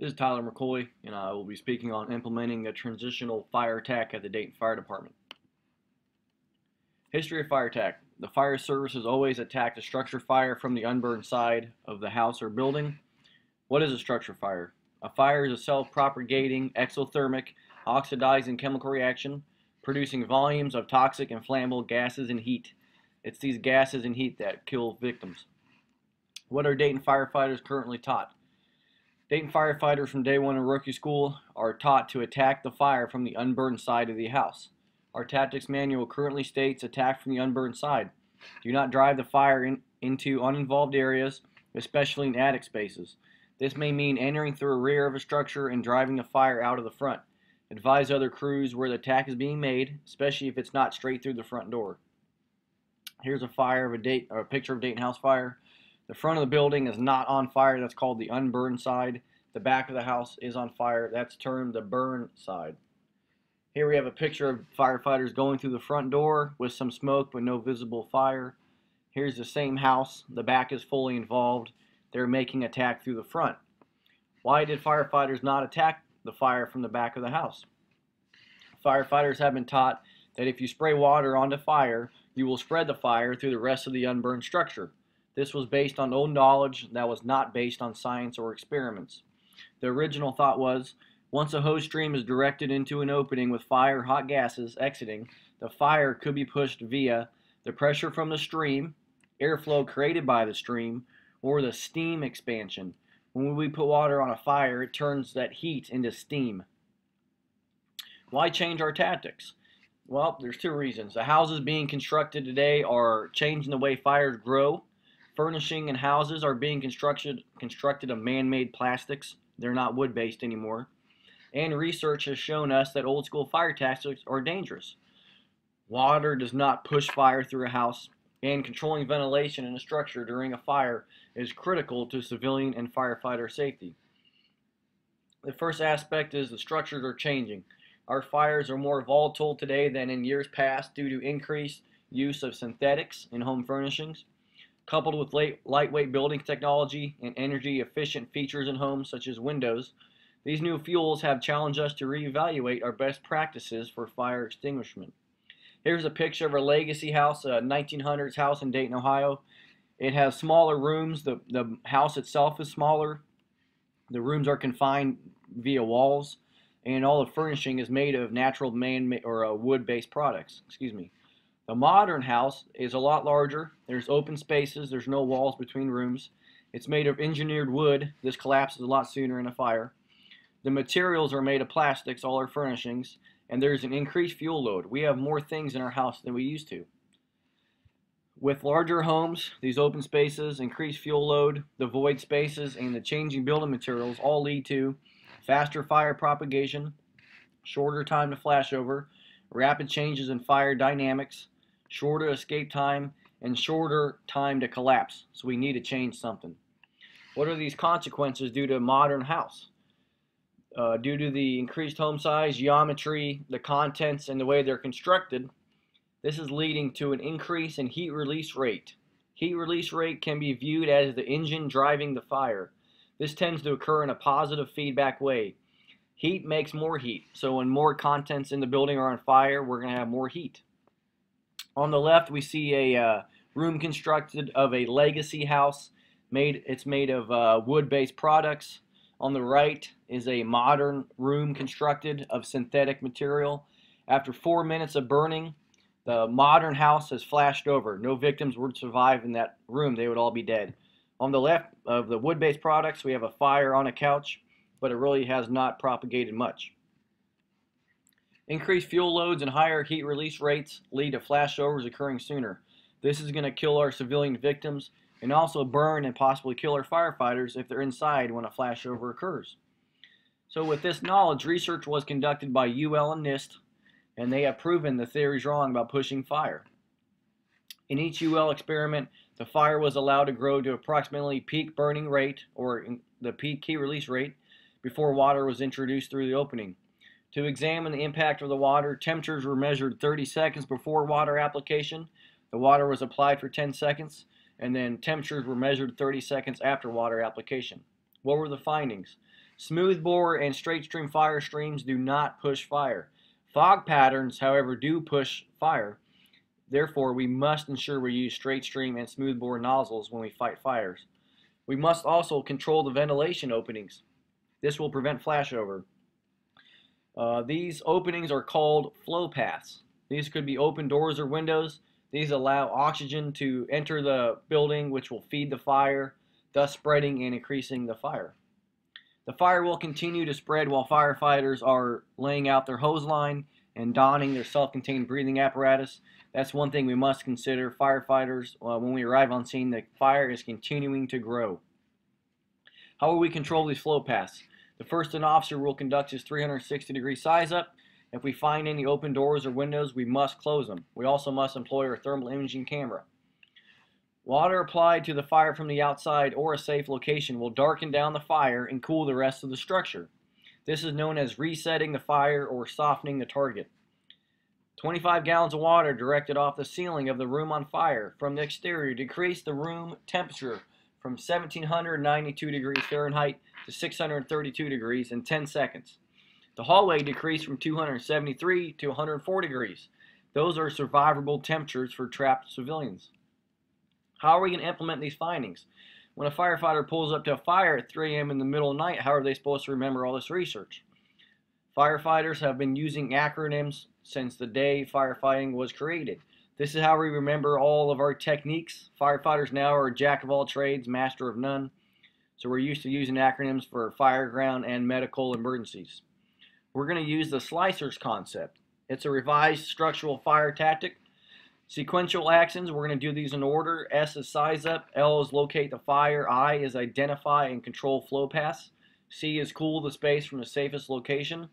This is Tyler McCoy, and I will be speaking on implementing a transitional fire attack at the Dayton Fire Department. History of fire attack. The fire service has always attacked a structure fire from the unburned side of the house or building. What is a structure fire? A fire is a self-propagating, exothermic, oxidizing chemical reaction, producing volumes of toxic and flammable gases and heat. It's these gases and heat that kill victims. What are Dayton firefighters currently taught? Dayton firefighters from day one in rookie school are taught to attack the fire from the unburned side of the house. Our tactics manual currently states attack from the unburned side. Do not drive the fire into uninvolved areas, especially in attic spaces. This may mean entering through the rear of a structure and driving the fire out of the front. Advise other crews where the attack is being made, especially if it's not straight through the front door. Here's a picture of Dayton house fire. The front of the building is not on fire. That's called the unburned side. The back of the house is on fire. That's termed the burn side. Here we have a picture of firefighters going through the front door with some smoke but no visible fire. Here's the same house. The back is fully involved. They're making attack through the front. Why did firefighters not attack the fire from the back of the house? Firefighters have been taught that if you spray water onto fire, you will spread the fire through the rest of the unburned structure. This was based on old knowledge that was not based on science or experiments. The original thought was, once a hose stream is directed into an opening with fire hot gases exiting, the fire could be pushed via the pressure from the stream, airflow created by the stream, or the steam expansion. When we put water on a fire, it turns that heat into steam. Why change our tactics? Well, there's two reasons. The houses being constructed today are changing the way fires grow. Furnishing and houses are being constructed of man-made plastics. They're not wood-based anymore. And research has shown us that old school fire tactics are dangerous. Water does not push fire through a house, and controlling ventilation in a structure during a fire is critical to civilian and firefighter safety. The first aspect is the structures are changing. Our fires are more volatile today than in years past due to increased use of synthetics in home furnishings. Coupled with lightweight building technology and energy-efficient features in homes such as windows, these new fuels have challenged us to reevaluate our best practices for fire extinguishment. Here's a picture of a legacy house, a 1900s house in Dayton, Ohio. It has smaller rooms. The house itself is smaller. The rooms are confined via walls, and all the furnishing is made of natural man-made or wood-based products. The modern house is a lot larger. There's open spaces. There's no walls between rooms. It's made of engineered wood. This collapses a lot sooner in a fire. The materials are made of plastics, all our furnishings, and there's an increased fuel load. We have more things in our house than we used to. With larger homes, these open spaces, increased fuel load, the void spaces, and the changing building materials all lead to faster fire propagation, shorter time to flashover, rapid changes in fire dynamics, shorter escape time, and shorter time to collapse. So we need to change something. What are these consequences due to a modern house? Due to the increased home size, geometry, the contents, and the way they're constructed, this is leading to an increase in heat release rate. Heat release rate can be viewed as the engine driving the fire. This tends to occur in a positive feedback way. Heat makes more heat, so when more contents in the building are on fire, we're going to have more heat. On the left, we see a room constructed of a legacy house. It's made of wood-based products. On the right is a modern room constructed of synthetic material. After 4 minutes of burning, the modern house has flashed over. No victims would survive in that room. They would all be dead. On the left of the wood-based products, we have a fire on a couch, but it really has not propagated much. Increased fuel loads and higher heat release rates lead to flashovers occurring sooner. This is going to kill our civilian victims and also burn and possibly kill our firefighters if they're inside when a flashover occurs. So with this knowledge, research was conducted by UL and NIST, and they have proven the theories wrong about pushing fire. In each UL experiment, the fire was allowed to grow to approximately peak burning rate, or the peak heat release rate, before water was introduced through the opening. To examine the impact of the water, temperatures were measured 30 seconds before water application. The water was applied for 10 seconds, and then temperatures were measured 30 seconds after water application. What were the findings? Smoothbore and straight stream fire streams do not push fire. Fog patterns, however, do push fire. Therefore, we must ensure we use straight stream and smoothbore nozzles when we fight fires. We must also control the ventilation openings. This will prevent flashover. These openings are called flow paths. These could be open doors or windows. These allow oxygen to enter the building, which will feed the fire, thus spreading and increasing the fire. The fire will continue to spread while firefighters are laying out their hose line and donning their self-contained breathing apparatus. That's one thing we must consider, firefighters, when we arrive on scene. The fire is continuing to grow. How will we control these flow paths? The first officer will conduct his 360-degree size up. If we find any open doors or windows, we must close them. We also must employ our thermal imaging camera. Water applied to the fire from the outside or a safe location will darken down the fire and cool the rest of the structure. This is known as resetting the fire or softening the target. 25 gallons of water directed off the ceiling of the room on fire from the exterior decrease the room temperature from 1792 degrees Fahrenheit to 632 degrees in 10 seconds. The hallway decreased from 273 to 104 degrees. Those are survivable temperatures for trapped civilians. How are we going to implement these findings? When a firefighter pulls up to a fire at 3 a.m. in the middle of the night, how are they supposed to remember all this research? Firefighters have been using acronyms since the day firefighting was created. This is how we remember all of our techniques. Firefighters now are jack of all trades, master of none. So we're used to using acronyms for fire, ground, and medical emergencies. We're going to use the slicers concept. It's a revised structural fire tactic. Sequential actions, we're going to do these in order. S is size up, L is locate the fire, I is identify and control flow paths, C is cool the space from the safest location,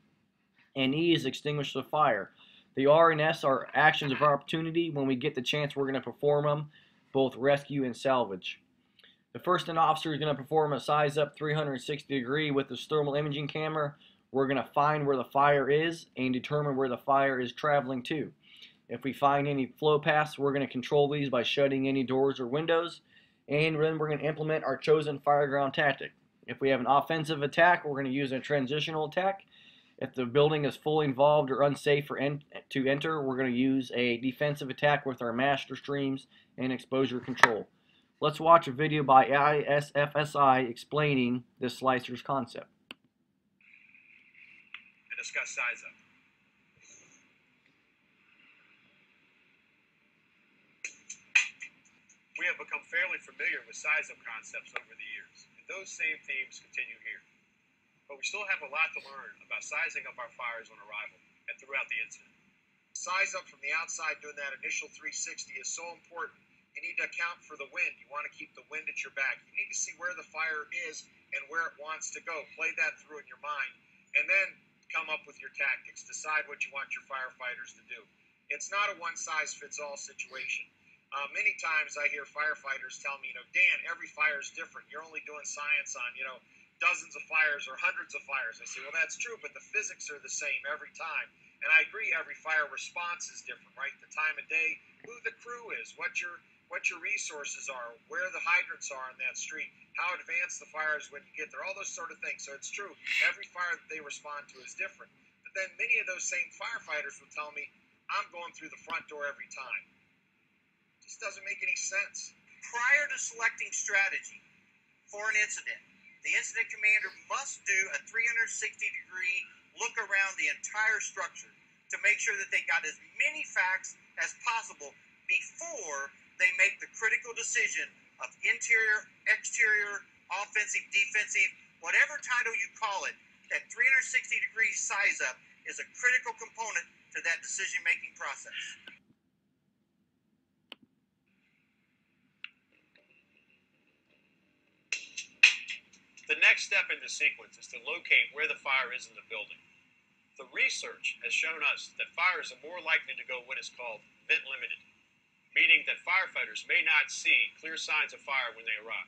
and E is extinguish the fire. The R and S are actions of opportunity. When we get the chance, we're going to perform them, both rescue and salvage. The first officer is going to perform a size up 360 degree with the thermal imaging camera. We're going to find where the fire is and determine where the fire is traveling to. If we find any flow paths, we're going to control these by shutting any doors or windows, and then we're going to implement our chosen fireground tactic. If we have an offensive attack, we're going to use a transitional attack. If the building is fully involved or unsafe to enter, we're going to use a defensive attack with our master streams and exposure control. Let's watch a video by ISFSI explaining this slicers concept. And discuss size up. We have become fairly familiar with size-up concepts over the years, and those same themes continue here. But we still have a lot to learn about sizing up our fires on arrival and throughout the incident. Size up from the outside doing that initial 360 is so important. You need to account for the wind. You want to keep the wind at your back. You need to see where the fire is and where it wants to go. Play that through in your mind, and then come up with your tactics. Decide what you want your firefighters to do. It's not a one-size-fits-all situation. Many times I hear firefighters tell me, Dan, every fire is different. You're only doing science on, dozens of fires or hundreds of fires. I say, well, that's true, but the physics are the same every time. And I agree, every fire response is different, right? The time of day, who the crew is, what your resources are, where the hydrants are on that street, how advanced the fire is when you get there, all those sort of things. So it's true, every fire that they respond to is different. But then many of those same firefighters will tell me, I'm going through the front door every time. This doesn't make any sense. Prior to selecting strategy for an incident, the incident commander must do a 360-degree look around the entire structure to make sure that they got as many facts as possible before they make the critical decision of interior, exterior, offensive, defensive, whatever title you call it. That 360-degree size up is a critical component to that decision-making process. The next step in the sequence is to locate where the fire is in the building. The research has shown us that fires are more likely to go what is called vent limited, meaning that firefighters may not see clear signs of fire when they arrive.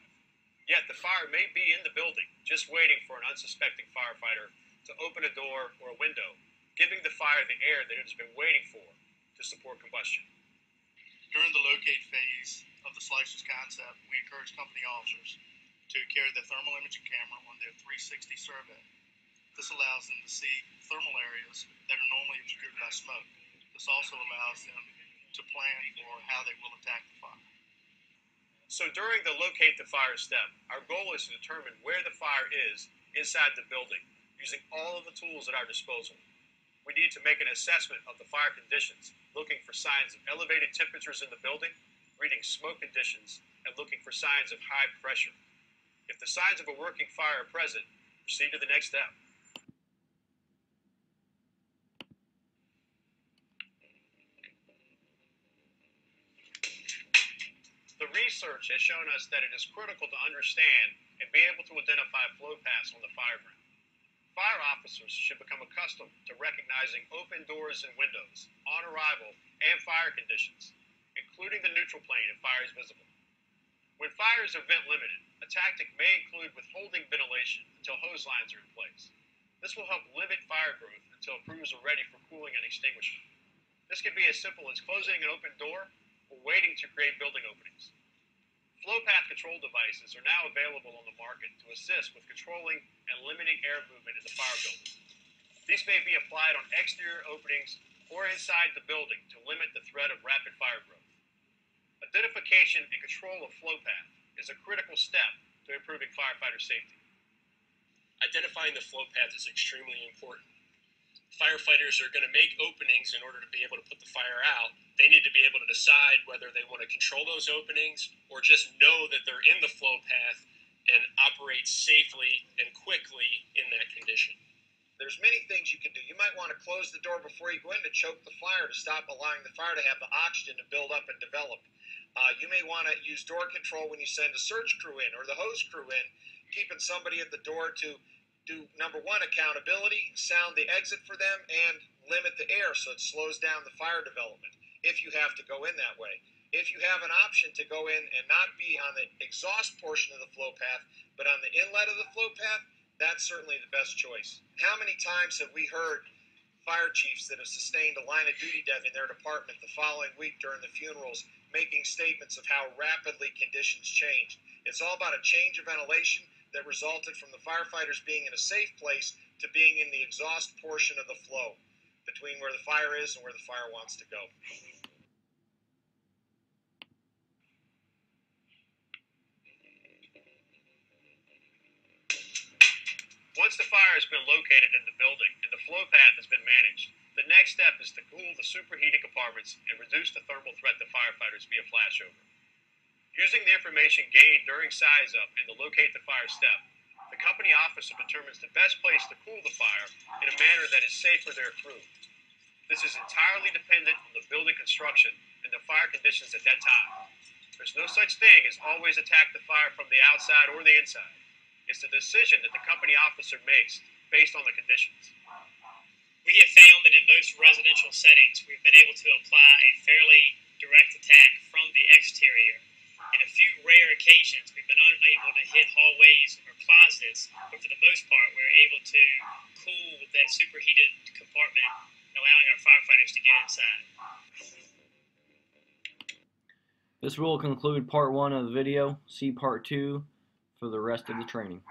Yet the fire may be in the building, just waiting for an unsuspecting firefighter to open a door or a window, giving the fire the air that it has been waiting for to support combustion. During the locate phase of the slicers concept, we encourage company officers to carry the thermal imaging camera on their 360 survey. This allows them to see thermal areas that are normally obscured by smoke. This also allows them to plan for how they will attack the fire. So during the locate the fire step, our goal is to determine where the fire is inside the building, using all of the tools at our disposal. We need to make an assessment of the fire conditions, looking for signs of elevated temperatures in the building, reading smoke conditions, and looking for signs of high pressure. If the signs of a working fire are present, proceed to the next step. The research has shown us that it is critical to understand and be able to identify flow paths on the fire ground. Fire officers should become accustomed to recognizing open doors and windows, on arrival, and fire conditions, including the neutral plane if fire is visible. When fires are vent limited, a tactic may include withholding ventilation until hose lines are in place. This will help limit fire growth until crews are ready for cooling and extinguishing. This can be as simple as closing an open door or waiting to create building openings. Flow path control devices are now available on the market to assist with controlling and limiting air movement in the fire building. These may be applied on exterior openings or inside the building to limit the threat of rapid fire growth. Identification and control of flow path is a critical step to improving firefighter safety. Identifying the flow path is extremely important. Firefighters are going to make openings in order to be able to put the fire out. They need to be able to decide whether they want to control those openings or just know that they're in the flow path and operate safely and quickly in that condition. There's many things you can do. You might want to close the door before you go in to choke the fire, to stop allowing the fire to have the oxygen to build up and develop. You may want to use door control when you send a search crew in or the hose crew in, keeping somebody at the door to do, number one, accountability, sound the exit for them, and limit the air so it slows down the fire development if you have to go in that way. If you have an option to go in and not be on the exhaust portion of the flow path, but on the inlet of the flow path, that's certainly the best choice. How many times have we heard fire chiefs that have sustained a line of duty death in their department the following week during the funerals making statements of how rapidly conditions changed? It's all about a change of ventilation that resulted from the firefighters being in a safe place to being in the exhaust portion of the flow between where the fire is and where the fire wants to go. Once the fire has been located in the building and the flow path has been managed, the next step is to cool the superheated compartments and reduce the thermal threat to firefighters via flashover. Using the information gained during size up and the locate the fire step, the company officer determines the best place to cool the fire in a manner that is safe for their crew. This is entirely dependent on the building construction and the fire conditions at that time. There's no such thing as always attack the fire from the outside or the inside. It's the decision that the company officer makes based on the conditions. We have found that in most residential settings, we've been able to apply a fairly direct attack from the exterior. In a few rare occasions, we've been unable to hit hallways or closets, but for the most part, we're able to cool that superheated compartment, allowing our firefighters to get inside. This will conclude part 1 of the video. See part 2 for the rest of the training.